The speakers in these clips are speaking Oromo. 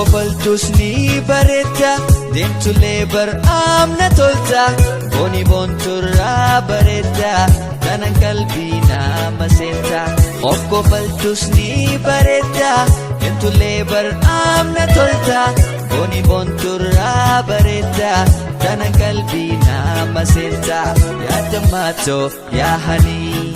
Hokkofaltus ni bareedda deemtulee bar'aamna tolta booni boonturraa bareedda kanan qalbii nama seenta. Hokkofaltus ni bareedda deemtulee bar'aamna tolta booni boonturraa bareedda kanan qalbii nama seenta. Yaadammaatoo yaahanii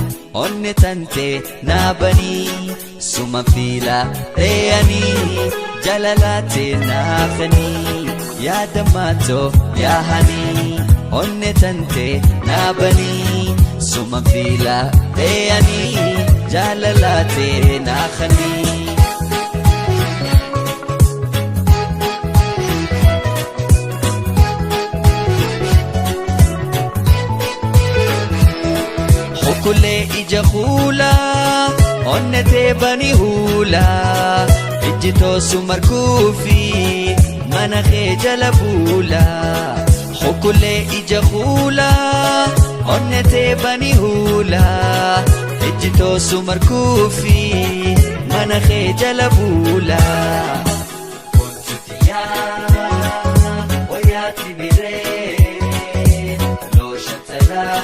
onne tante naabanii suma fiila reeyanii jalalate naafanii. Yaadammaatoo yaahanii onne tante naabanii suma fiila reeyanii jalalate naafanii. Hokkulee ija kuulaa onnetee bani huulaa ijjitoo sumarkuufi mana kee jala buulaa. Hokkulee ija kuulaa onnetee bani huulaa ijjitoo sumarkuufi mana kee jala buulaa. Konsuutiyaa wayaati biree looshatalaa.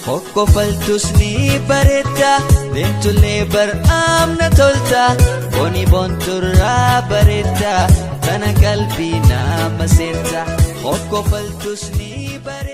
Hokkofaltus ni bareedda deemtulee bar'aamna tolta booni boonturraa bareedda kanan qalbii nama seenta. Hokkofaltus ni bareedda.